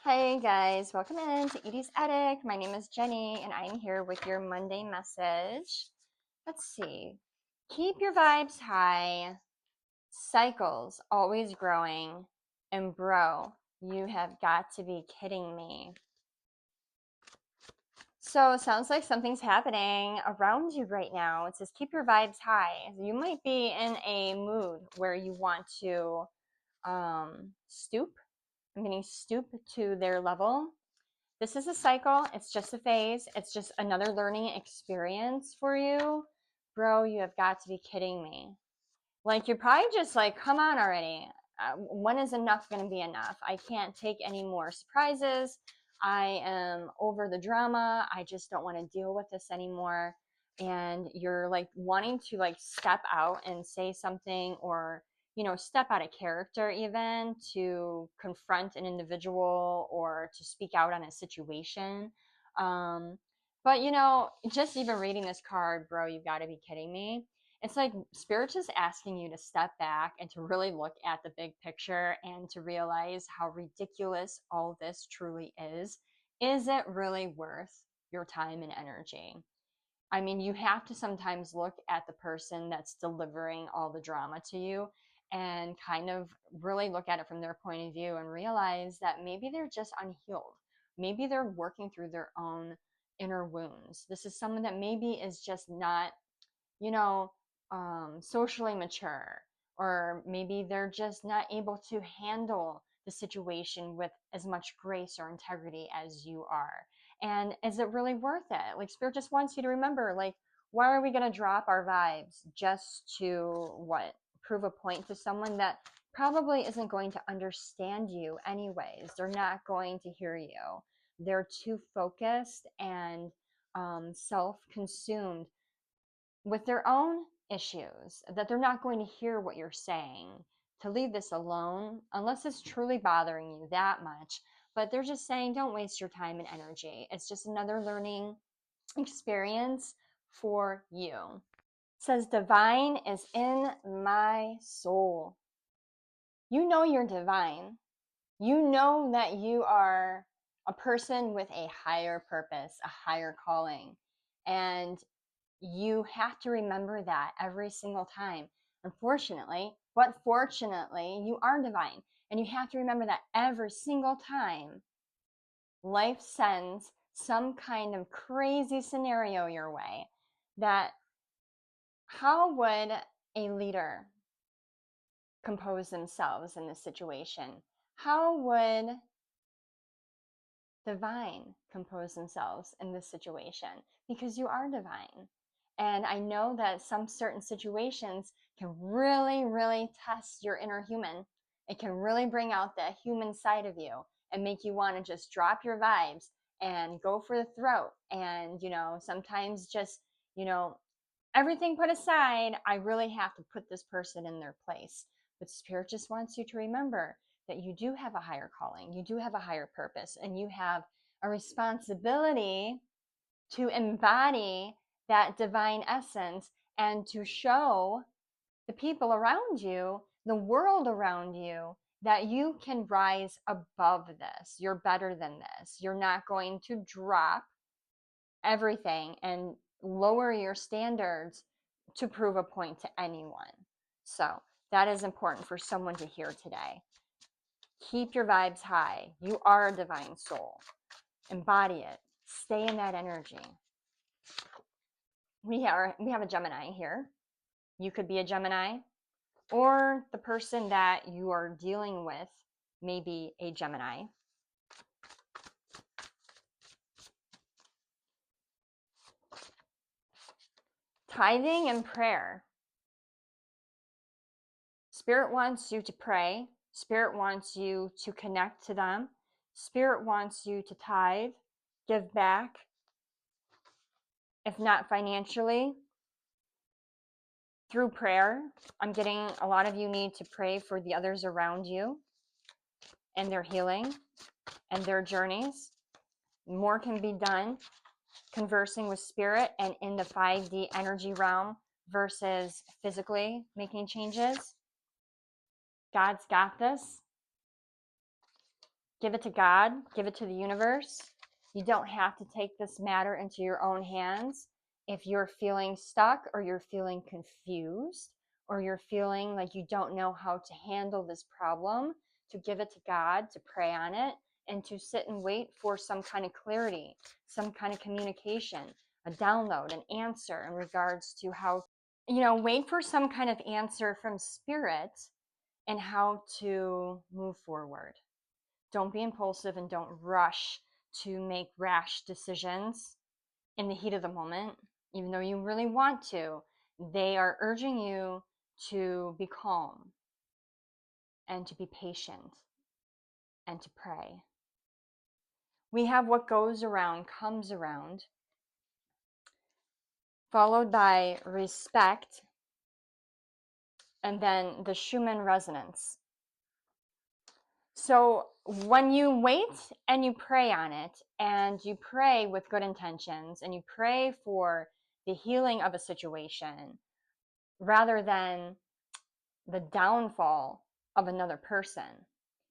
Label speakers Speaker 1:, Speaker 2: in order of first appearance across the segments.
Speaker 1: Hi guys, welcome in to Edie's Attic. My name is Jenny and I'm here with your Monday message. Let's see. Keep your vibes high. Cycles always growing. And bro, you have got to be kidding me. So it sounds like something's happening around you right now. It says keep your vibes high. You might be in a mood where you want to stoop. I'm getting stoop to their level. This is a cycle. It's just a phase. It's just another learning experience for you. Bro, you have got to be kidding me. Like, you're probably just like, come on already. When is enough going to be enough? I can't take any more surprises. I am over the drama. I just don't want to deal with this anymore. And you're like wanting to like step out and say something, or step out of character even to confront an individual or to speak out on a situation. But just even reading this card, bro, you've got to be kidding me. It's like spirit is asking you to step back and to really look at the big picture and to realize how ridiculous all this truly is. Is it really worth your time and energy? I mean, you have to sometimes look at the person that's delivering all the drama to you and kind of really look at it from their point of view and realize that maybe they're just unhealed. Maybe they're working through their own inner wounds. This is someone that maybe is just not, you know, socially mature, or maybe they're just not able to handle the situation with as much grace or integrity as you are. And is it really worth it? Like, spirit just wants you to remember, like, why are we going to drop our vibes just to what? Prove a point to someone that probably isn't going to understand you anyways. They're not going to hear you. They're too focused and self-consumed with their own issues, that they're not going to hear what you're saying, to leave this alone unless it's truly bothering you that much. But they're just saying, don't waste your time and energy. It's just another learning experience for you. It says, divine is in my soul. You know you're divine. You know that you are a person with a higher purpose, a higher calling. And you have to remember that every single time. Unfortunately, but fortunately, you are divine. And you have to remember that every single time life sends some kind of crazy scenario your way, that how would a leader compose themselves in this situation? How would divine compose themselves in this situation? Because you are divine. And I know that some certain situations can really, really test your inner human. It can really bring out the human side of you and make you want to just drop your vibes and go for the throat. And, sometimes just, you know, everything put aside, I really have to put this person in their place. But Spirit just wants you to remember that you do have a higher calling, you do have a higher purpose, and you have a responsibility to embody that divine essence and to show the people around you, the world around you, that you can rise above this. You're better than this. You're not going to drop everything and lower your standards to prove a point to anyone. So that is important for someone to hear today. Keep your vibes high. You are a divine soul. Embody it. Stay in that energy. We have a Gemini here. You could be a Gemini, or the person that you are dealing with may be a Gemini. Tithing and prayer. Spirit wants you to pray. Spirit wants you to connect to them. Spirit wants you to tithe, give back, if not financially, through prayer. I'm getting a lot of you need to pray for the others around you and their healing and their journeys. More can be done conversing with spirit and in the 5D energy realm versus physically making changes. God's got this. Give it to God, give it to the universe. You don't have to take this matter into your own hands. If you're feeling stuck or you're feeling confused or you're feeling like you don't know how to handle this problem, to give it to God, to pray on it, and to sit and wait for some kind of clarity, some kind of communication, a download, an answer in regards to how, wait for some kind of answer from spirit and how to move forward. Don't be impulsive and don't rush to make rash decisions in the heat of the moment, even though you really want to. They are urging you to be calm and to be patient and to pray. We have what goes around comes around, followed by respect, and then the Schumann resonance. So when you wait and you pray on it, and you pray with good intentions, and you pray for the healing of a situation rather than the downfall of another person,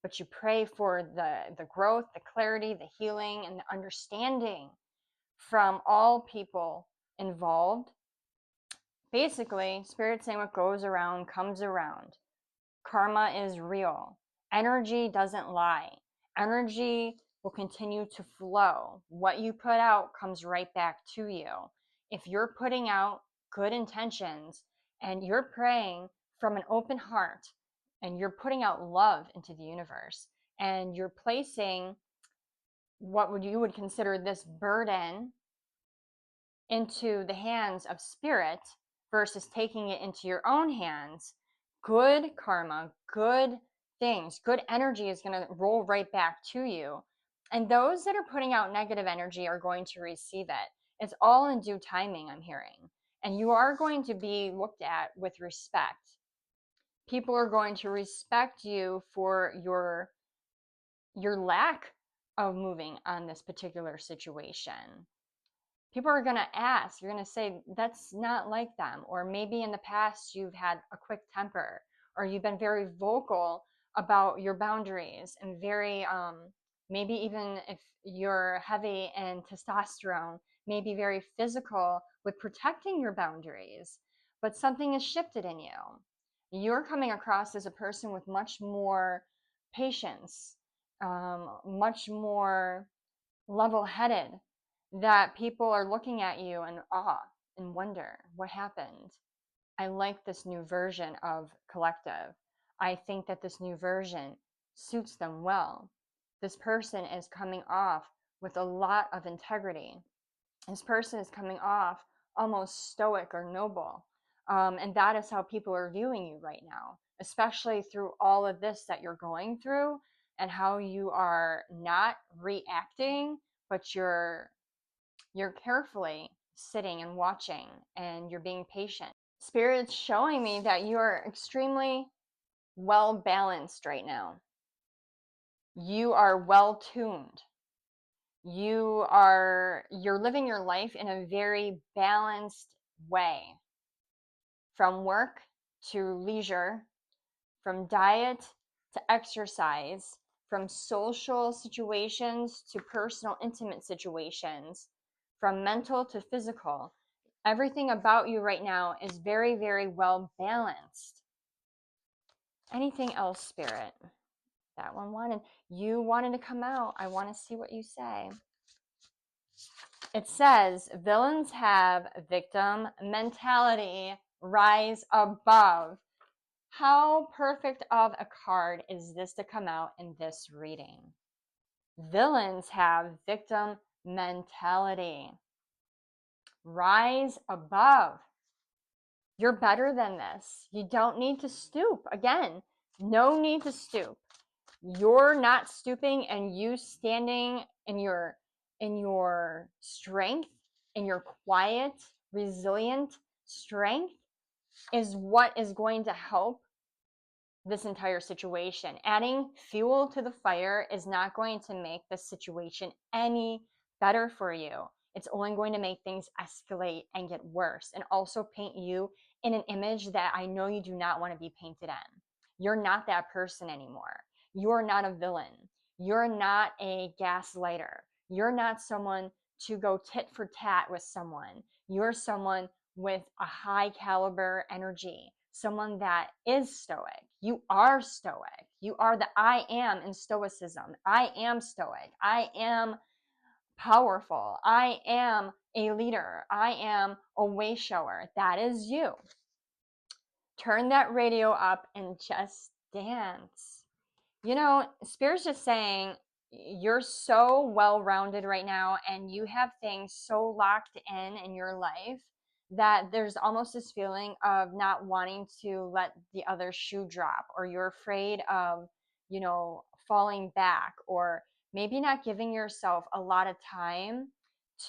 Speaker 1: but you pray for the growth, the clarity, the healing, and the understanding from all people involved. Basically, Spirit saying what goes around comes around. Karma is real. Energy doesn't lie. Energy will continue to flow. What you put out comes right back to you. If you're putting out good intentions and you're praying from an open heart and you're putting out love into the universe and you're placing what you would consider this burden into the hands of spirit versus taking it into your own hands, good karma, good things, good energy is going to roll right back to you. And those that are putting out negative energy are going to receive it. It's all in due timing, I'm hearing. And you are going to be looked at with respect. People are going to respect you for your lack of moving on this particular situation. People are going to ask, you're going to say, that's not like them. Or maybe in the past you've had a quick temper, or you've been very vocal about your boundaries and very, maybe even if you're heavy in testosterone, maybe very physical with protecting your boundaries, but something has shifted in you. You're coming across as a person with much more patience, much more level-headed, that people are looking at you in awe and wonder what happened. I like this new version of collective. I think that this new version suits them well. This person is coming off with a lot of integrity. This person is coming off almost stoic or noble. And that is how people are viewing you right now, especially through all of this that you're going through and how you are not reacting, but you're carefully sitting and watching and you're being patient. Spirit's showing me that you are extremely well balanced right now. You are well tuned. You're living your life in a very balanced way. From work to leisure, from diet to exercise, from social situations to personal intimate situations, from mental to physical. Everything about you right now is very, very well balanced. Anything else, Spirit? That one wanted. You wanted to come out. I want to see what you say. It says, villains have victim mentality. Rise above. How perfect of a card is this to come out in this reading? Villains have victim mentality. Rise above. You're better than this. You don't need to stoop. Again, no need to stoop. You're not stooping, and you standing in your strength, in your quiet, resilient strength is what is going to help this entire situation. Adding fuel to the fire is not going to make the situation any better for you. It's only going to make things escalate and get worse, and also paint you in an image that I know you do not want to be painted in. You're not that person anymore. You're not a villain. You're not a gaslighter. You're not someone to go tit for tat with someone. You're someone with a high caliber energy, someone that is stoic. You are stoic. You are the I am in stoicism. I am stoic. I am powerful. I am a leader. I am a way shower. That is you. Turn that radio up and just dance. You know, Spirit's just saying you're so well rounded right now and you have things so locked in your life that there's almost this feeling of not wanting to let the other shoe drop, or you're afraid of, you know, falling back, or maybe not giving yourself a lot of time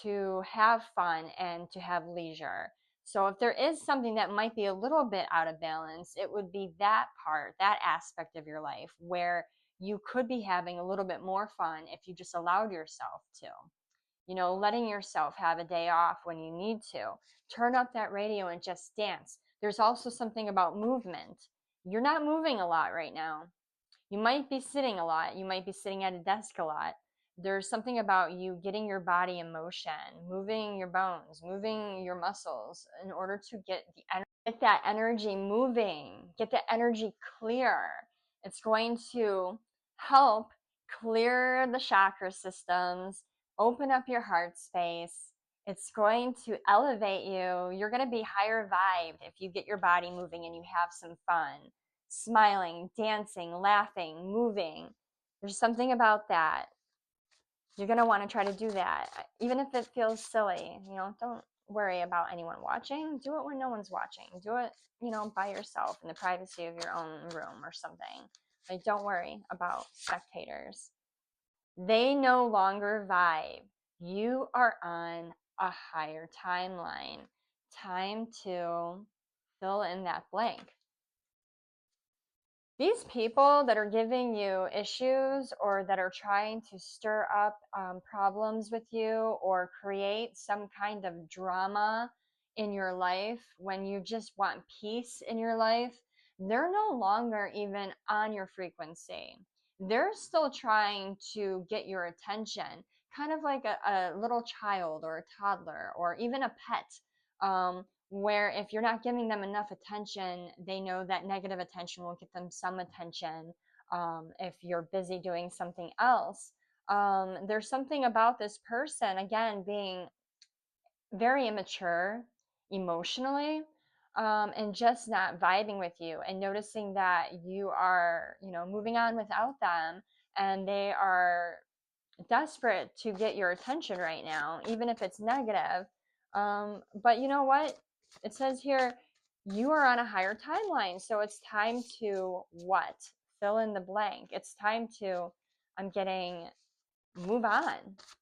Speaker 1: to have fun and to have leisure. So if there is something that might be a little bit out of balance, it would be that part, that aspect of your life where you could be having a little bit more fun if you just allowed yourself to. You know, letting yourself have a day off when you need to. Turn up that radio and just dance. There's also something about movement. You're not moving a lot right now. You might be sitting a lot. You might be sitting at a desk a lot. There's something about you getting your body in motion, moving your bones, moving your muscles in order to get that energy moving, get the energy clear. It's going to help clear the chakra systems, open up your heart space. It's going to elevate you. You're going to be higher vibed if you get your body moving and you have some fun, smiling, dancing, laughing, moving. There's something about that. You're going to want to try to do that, even if it feels silly. You know, don't worry about anyone watching. Do it when no one's watching. Do it, you know, by yourself in the privacy of your own room or something. Like, don't worry about spectators. They no longer vibe. You are on a higher timeline. Time to fill in that blank. These people that are giving you issues or that are trying to stir up problems with you or create some kind of drama in your life when you just want peace in your life, they're no longer even on your frequency. They're still trying to get your attention, kind of like a little child or a toddler or even a pet. Where if you're not giving them enough attention, they know that negative attention will get them some attention. If you're busy doing something else, there's something about this person, again, being very immature emotionally, and just not vibing with you and noticing that you are, you know, moving on without them, and they are desperate to get your attention right now, even if it's negative. But you know what? It says here, you are on a higher timeline. So it's time to what? Fill in the blank. It's time to, I'm getting, move on.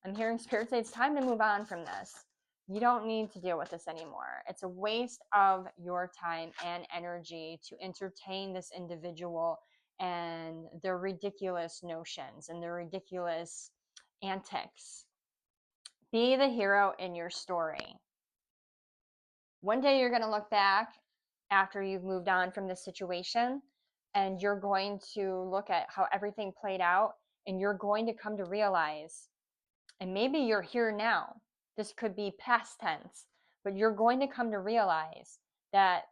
Speaker 1: I'm hearing Spirit say it's time to move on from this. You don't need to deal with this anymore. It's a waste of your time and energy to entertain this individual and their ridiculous notions and their ridiculous antics. Be the hero in your story. One day you're going to look back after you've moved on from this situation, and you're going to look at how everything played out, and you're going to come to realize, and maybe you're here now, this could be past tense, but you're going to come to realize that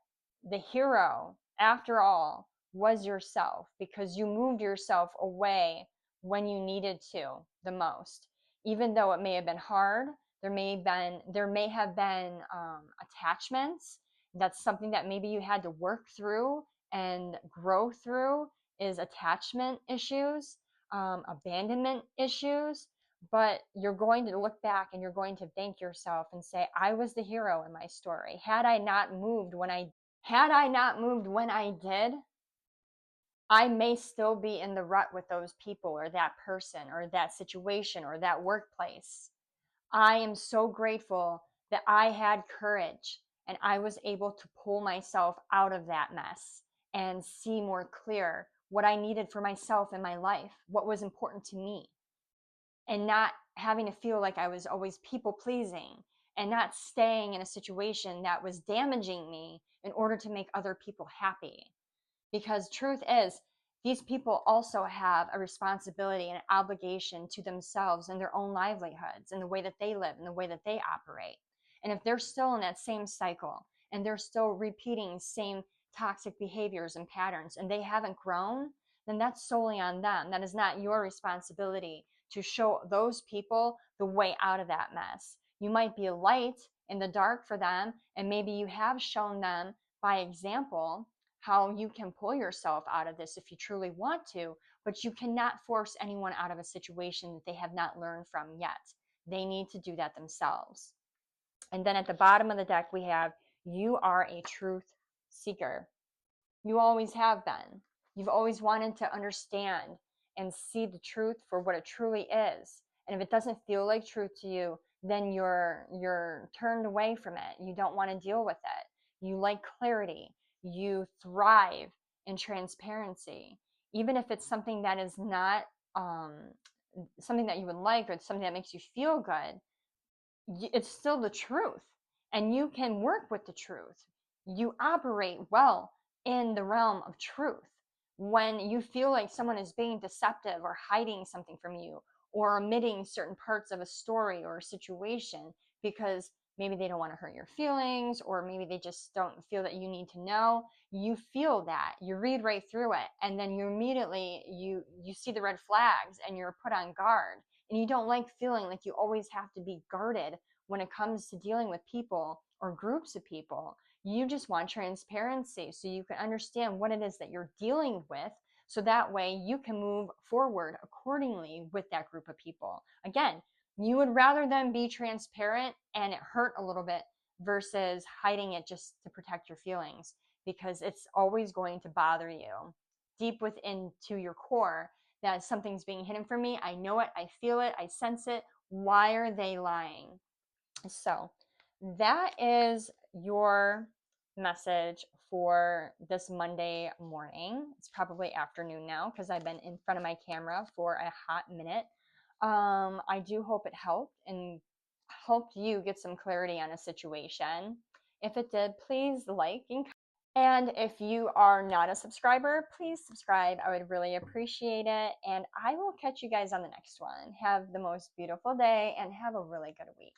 Speaker 1: the hero, after all, was yourself, because you moved yourself away when you needed to the most. Even though it may have been hard, there may have been attachments. That's something that maybe you had to work through and grow through, is attachment issues, abandonment issues. But you're going to look back and you're going to thank yourself and say, I was the hero in my story. Had I not moved when I did, I may still be in the rut with those people or that person or that situation or that workplace. I am so grateful that I had courage and I was able to pull myself out of that mess and see more clear what I needed for myself in my life, what was important to me, and not having to feel like I was always people pleasing and not staying in a situation that was damaging me in order to make other people happy. Because truth is, these people also have a responsibility and an obligation to themselves and their own livelihoods and the way that they live and the way that they operate. And if they're still in that same cycle and they're still repeating same toxic behaviors and patterns and they haven't grown, then that's solely on them. That is not your responsibility to show those people the way out of that mess. You might be a light in the dark for them, and maybe you have shown them by example how you can pull yourself out of this if you truly want to, but you cannot force anyone out of a situation that they have not learned from yet. They need to do that themselves. And then at the bottom of the deck, we have you are a truth seeker. You always have been. You've always wanted to understand and see the truth for what it truly is. And if it doesn't feel like truth to you, then you're turned away from it. You don't want to deal with it. You like clarity. You thrive in transparency. Even if it's something that is not something that you would like or something that makes you feel good, it's still the truth. And you can work with the truth. You operate well in the realm of truth. When you feel like someone is being deceptive or hiding something from you or omitting certain parts of a story or a situation because maybe they don't want to hurt your feelings or maybe they just don't feel that you need to know, you feel that, you read right through it, and then you immediately you see the red flags and you're put on guard, and you don't like feeling like you always have to be guarded when it comes to dealing with people or groups of people. You just want transparency so you can understand what it is that you're dealing with, so that way you can move forward accordingly with that group of people. Again, you would rather them be transparent and it hurt a little bit versus hiding it just to protect your feelings, because it's always going to bother you deep within to your core that something's being hidden from me. I know it, I feel it, I sense it. Why are they lying? So that is your message for this Monday morning. It's probably afternoon now because I've been in front of my camera for a hot minute. I do hope it helped and helped you get some clarity on a situation. If it did, please like and if you are not a subscriber, please subscribe. I would really appreciate it. And I will catch you guys on the next one. Have the most beautiful day and have a really good week.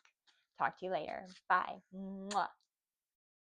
Speaker 1: Talk to you later. Bye. Mwah.